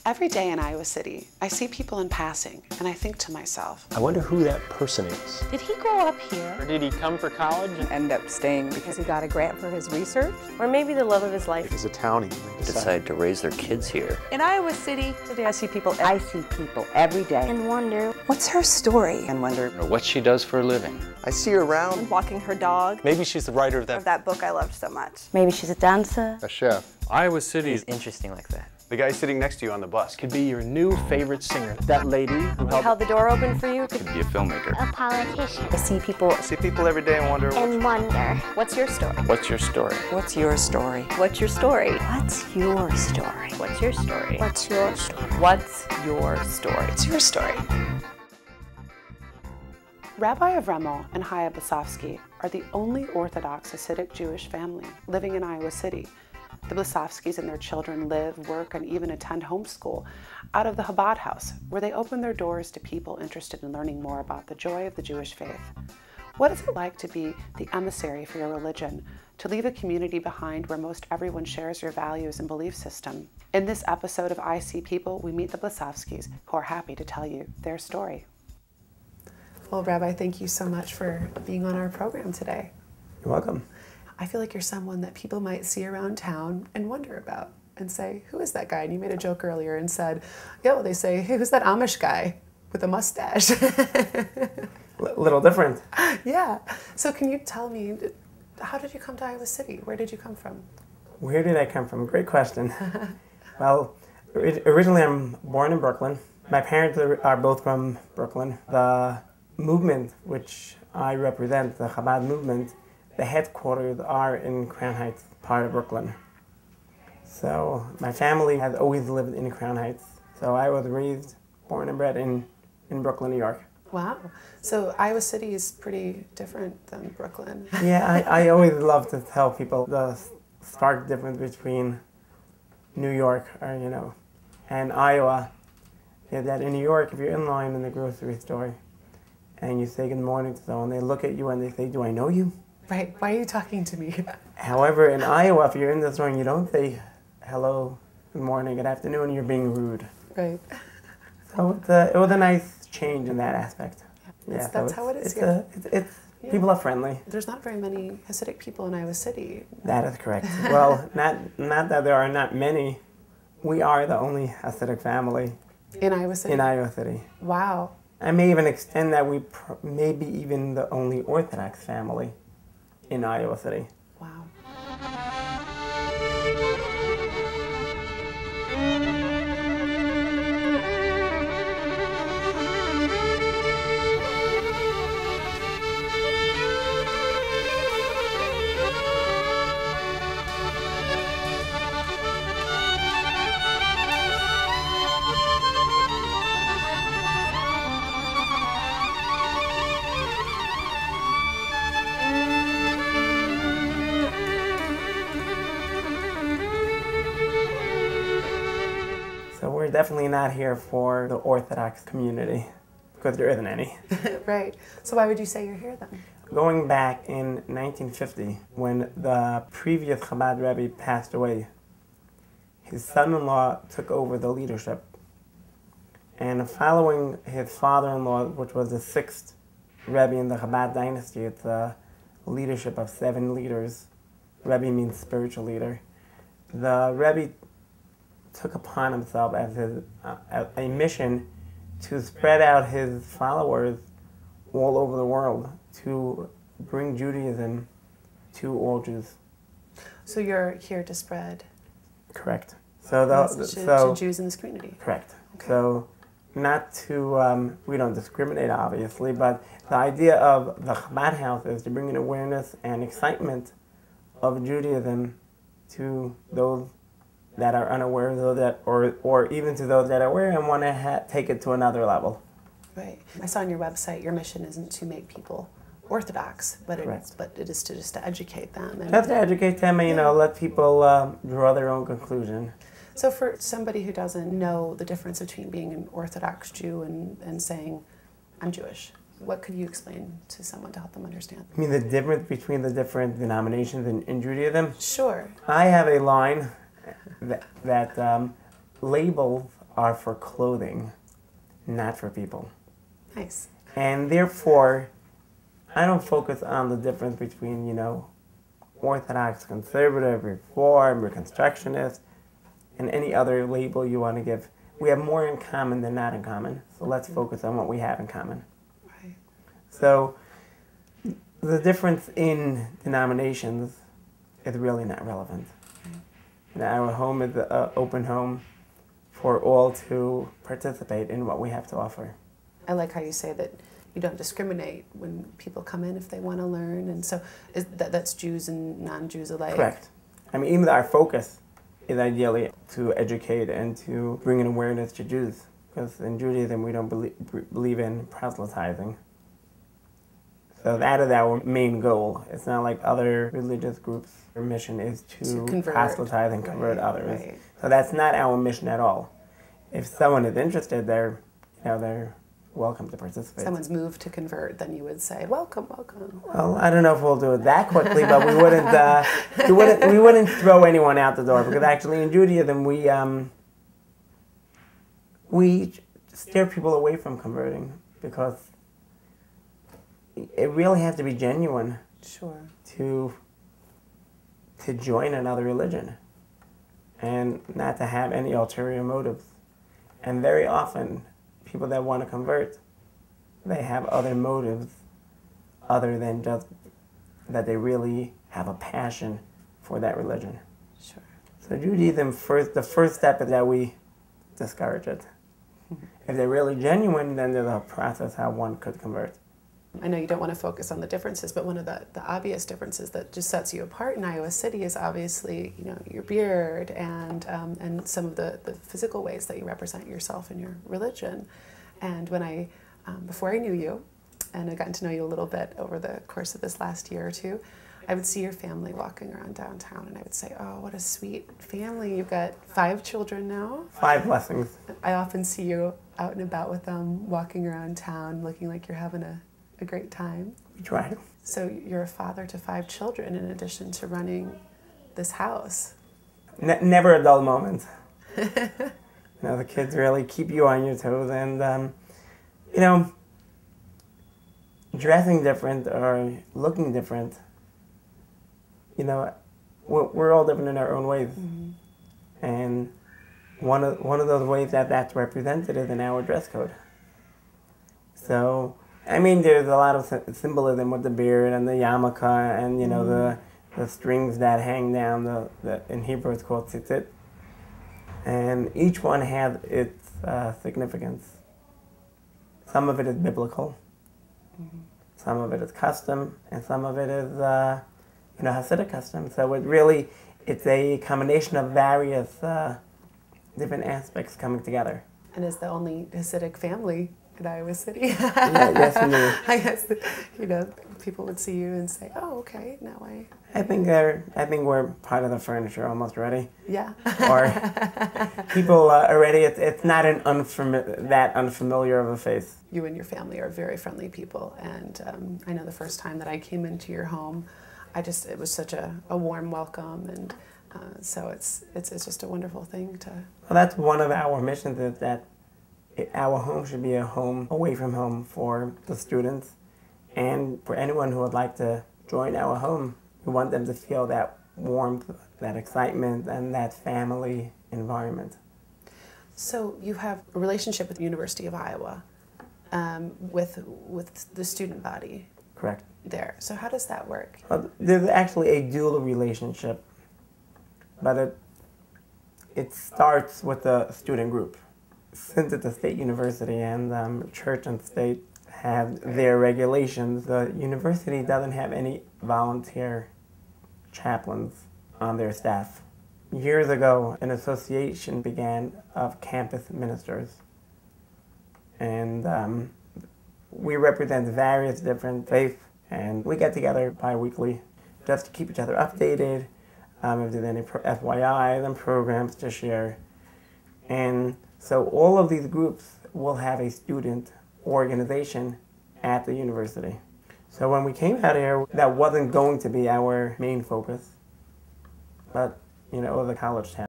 Every day in Iowa City, I see people in passing, and I think to myself, I wonder who that person is. Did he grow up here? Or did he come for college and end up staying because he got a grant for his research? Or maybe the love of his life? As a townie, they decide to raise their kids here. In Iowa City, today I see people every day and wonder, what's her story? And wonder what she does for a living. I see her around. Walking her dog. Maybe she's the writer of that book I loved so much. Maybe she's a dancer. A chef. Iowa City is interesting like that. The guy sitting next to you on the bus could be your new favorite singer. That lady who held the door open for you. Could be a filmmaker. A politician. I see people every day and wonder. What's your story? What's your story? What's your story? What's your story? What's your story? What's your story? What's your story? What's your story? What's your story? Rabbi of Remmel and Chaya Blesofsky are the only Orthodox Hassidic Jewish family living in Iowa City. The Blesofskys and their children live, work, and even attend homeschool out of the Chabad house, where they open their doors to people interested in learning more about the joy of the Jewish faith. What is it like to be the emissary for your religion, to leave a community behind where most everyone shares your values and belief system? In this episode of I See People, we meet the Blesofskys, who are happy to tell you their story. Well, Rabbi, thank you so much for being on our program today. You're welcome. I feel like you're someone that people might see around town and wonder about and say, who is that guy? And you made a joke earlier and said, yo, they say, hey, who's that Amish guy with a mustache? Little different. Yeah. So can you tell me, how did you come to Iowa City? Where did you come from? Where did I come from? Great question. Well, originally I'm born in Brooklyn. My parents are both from Brooklyn. The movement which I represent, the Chabad movement, the headquarters are in Crown Heights, part of Brooklyn. So my family has always lived in Crown Heights. So I was raised, born and bred in Brooklyn, New York. Wow. So Iowa City is pretty different than Brooklyn. Yeah, I always love to tell people the stark difference between New York, and Iowa is that in New York, if you're in line in the grocery store and you say good morning to someone, they look at you and they say, do I know you? Right. Why are you talking to me? However, in Iowa, if you're in the store and you don't say hello, good morning, good afternoon, you're being rude. Right. So it was a nice change in that aspect. Yeah, that's how it is here. People are friendly. There's not very many Hassidic people in Iowa City. That is correct. Well, not that there are not many. We are the only Hassidic family in Iowa City. In Iowa City. Wow. I may even extend that we may be even the only Orthodox family in Iowa City. Wow. So we're definitely not here for the Orthodox community, because there isn't any. Right. So why would you say you're here then? Going back in 1950, when the previous Chabad Rebbe passed away, his son-in-law took over the leadership. And following his father-in-law, which was the sixth Rebbe in the Chabad dynasty, it's a leadership of 7 leaders. Rebbe means spiritual leader. The Rebbe took upon himself as a mission to spread out his followers all over the world, to bring Judaism to all Jews. So you're here to spread. Correct. So to Jews in this community. Correct. Okay. So not to we don't discriminate obviously, but the idea of the Chabad house is to bring an awareness and excitement of Judaism to those that are unaware, or even to those that are aware and want to take it to another level. Right. I saw on your website your mission isn't to make people Orthodox, but it is to just to educate them. And just to educate them and let people draw their own conclusion. So for somebody who doesn't know the difference between being an Orthodox Jew and saying, I'm Jewish, what could you explain to someone to help them understand? You mean the difference between the different denominations in Judaism? Sure. I have a line that labels are for clothing, not for people. Nice. And therefore, I don't focus on the difference between, Orthodox, conservative, reform, reconstructionist, and any other label you want to give. We have more in common than not in common. So let's focus on what we have in common. Right. So the difference in denominations is really not relevant. Our home is an open home for all to participate in what we have to offer. I like how you say that you don't discriminate when people come in if they want to learn, and so that's Jews and non-Jews alike. Correct. I mean, even our focus is ideally to educate and to bring an awareness to Jews, because in Judaism we don't believe in proselytizing. So that is our main goal. It's not like other religious groups. Their mission is to proselytize and convert others. Right. So that's not our mission at all. If someone is interested, they're welcome to participate. Someone's moved to convert, then you would say, welcome, welcome. Well, I don't know if we'll do it that quickly, but we wouldn't throw anyone out the door, because actually in Judaism we steer people away from converting, because it really has to be genuine. Sure. To join another religion, and not to have any ulterior motives. And very often, people that want to convert, they have other motives other than just that they really have a passion for that religion. Sure. So Judaism, the first step is that we discourage it. If they're really genuine, then there's a process how one could convert. I know you don't want to focus on the differences, but one of the obvious differences that just sets you apart in Iowa City is obviously, your beard and some of the physical ways that you represent yourself and your religion. And when before I knew you, and I gotten to know you a little bit over the course of this last year or two, I would see your family walking around downtown, and I would say, oh, what a sweet family. You've got 5 children now. 5 blessings. I often see you out and about with them, walking around town, looking like you're having a great time. We try. So you're a father to 5 children in addition to running this house. Never a dull moment. The kids really keep you on your toes, and dressing different or looking different. We're all different in our own ways, and one of those ways that's represented is in our dress code. So, I mean, there's a lot of symbolism with the beard and the yarmulke and, the strings that hang down, in Hebrew it's called tzitzit. And each one has its significance. Some of it is biblical, some of it is custom, and some of it is, Hassidic custom. So it's a combination of various different aspects coming together. And is the only Hassidic family in Iowa City. Yes, indeed. I guess people would see you and say, "Oh, okay, now I think we're part of the furniture almost already. Yeah. Or people already. It's not that unfamiliar of a face. You and your family are very friendly people, and I know the first time that I came into your home, it was such a warm welcome, and so it's just a wonderful thing to. Well, that's one of our missions, is that our home should be a home away from home for the students, and for anyone who would like to join our home. We want them to feel that warmth, that excitement, and that family environment. So you have a relationship with the University of Iowa, with the student body. Correct. There. So how does that work? Well, there's actually a dual relationship, but it starts with the student group. Since it's a state university and church and state have their regulations, the university doesn't have any volunteer chaplains on their staff. Years ago, an association began of campus ministers, and we represent various different faiths, and we get together bi-weekly just to keep each other updated, if there's any FYIs and programs to share. And so all of these groups will have a student organization at the university. So when we came out here, that wasn't going to be our main focus, but it was a college town.